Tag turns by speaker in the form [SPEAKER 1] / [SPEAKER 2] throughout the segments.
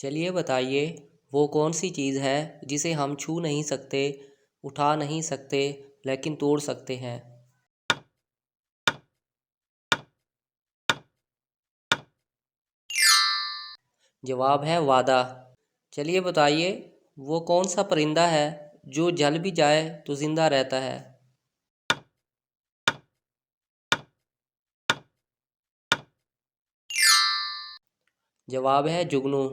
[SPEAKER 1] चलिए बताइए, वो कौन सी चीज़ है जिसे हम छू नहीं सकते, उठा नहीं सकते, लेकिन तोड़ सकते हैं। जवाब है वादा। चलिए बताइए, वो कौन सा परिंदा है जो जल भी जाए तो जिंदा रहता है। जवाब है जुगनू।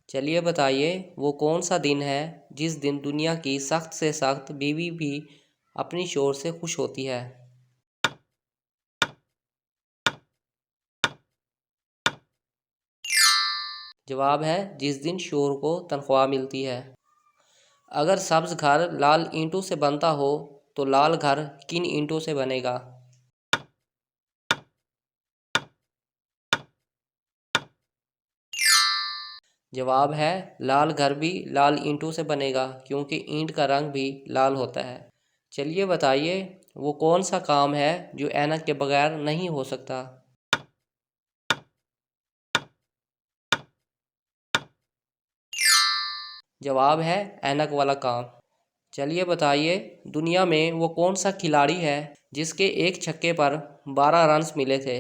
[SPEAKER 1] चलिए बताइए, वो कौन सा दिन है जिस दिन दुनिया की सख्त से सख्त बीवी भी अपनी शोर से खुश होती है। जवाब है जिस दिन शोर को तनख्वाह मिलती है। अगर सब्ज घर लाल ईंटों से बनता हो तो लाल घर किन ईंटों से बनेगा। जवाब है लाल घर भी लाल ईंटों से बनेगा, क्योंकि ईंट का रंग भी लाल होता है। चलिए बताइए, वो कौन सा काम है जो ऐनक के बगैर नहीं हो सकता। जवाब है ऐनक वाला काम। चलिए बताइए, दुनिया में वो कौन सा खिलाड़ी है जिसके एक छक्के पर 12 रन्स मिले थे।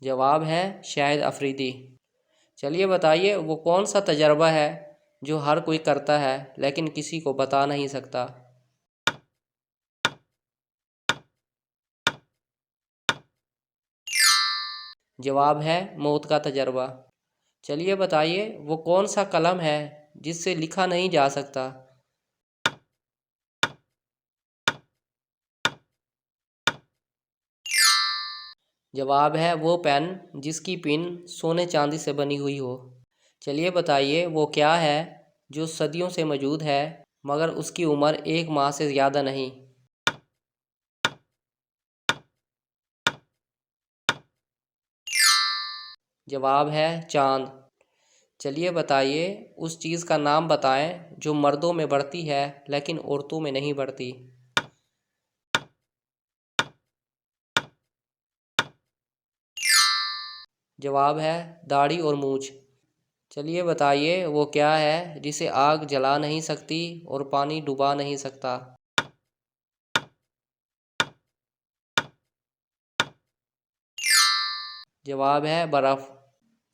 [SPEAKER 1] जवाब है शाहिद अफरीदी। चलिए बताइए, वो कौन सा तजर्बा है जो हर कोई करता है लेकिन किसी को बता नहीं सकता। जवाब है मौत का तजर्बा। चलिए बताइए, वो कौन सा कलम है जिससे लिखा नहीं जा सकता। जवाब है वो पेन जिसकी पिन सोने चांदी से बनी हुई हो। चलिए बताइए, वो क्या है जो सदियों से मौजूद है मगर उसकी उम्र एक माह से ज़्यादा नहीं। जवाब है चांद। चलिए बताइए, उस चीज़ का नाम बताएं जो मर्दों में बढ़ती है लेकिन औरतों में नहीं बढ़ती। जवाब है दाढ़ी और मूछ। चलिए बताइए, वो क्या है जिसे आग जला नहीं सकती और पानी डुबा नहीं सकता। जवाब है बर्फ़।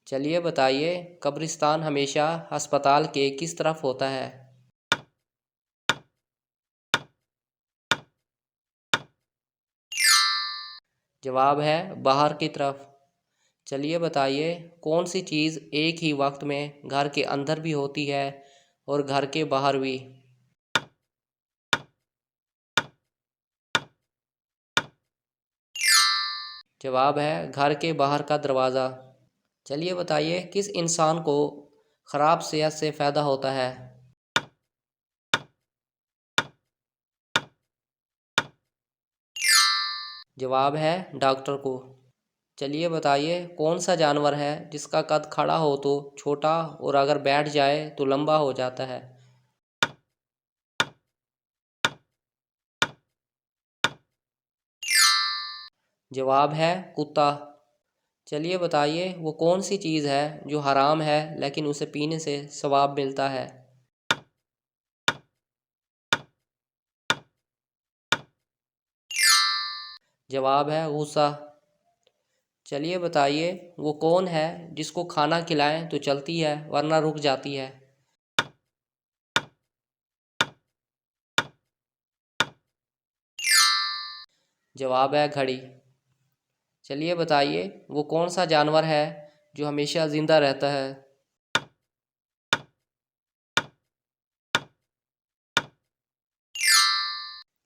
[SPEAKER 1] चलिए बताइए, कब्रिस्तान हमेशा अस्पताल के किस तरफ होता है। जवाब है बाहर की तरफ। चलिए बताइए, कौन सी चीज़ एक ही वक्त में घर के अंदर भी होती है और घर के बाहर भी। जवाब है घर के बाहर का दरवाज़ा। चलिए बताइए, किस इंसान को ख़राब सेहत से फ़ायदा होता है। जवाब है डॉक्टर को। चलिए बताइए, कौन सा जानवर है जिसका कद खड़ा हो तो छोटा और अगर बैठ जाए तो लंबा हो जाता है। जवाब है कुत्ता। चलिए बताइए, वो कौन सी चीज़ है जो हराम है लेकिन उसे पीने से सवाब मिलता है। जवाब है गुस्सा। चलिए बताइए, वो कौन है जिसको खाना खिलाएं तो चलती है वरना रुक जाती है। जवाब है घड़ी। चलिए बताइए, वो कौन सा जानवर है जो हमेशा ज़िंदा रहता है।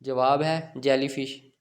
[SPEAKER 1] जवाब है जेलीफिश।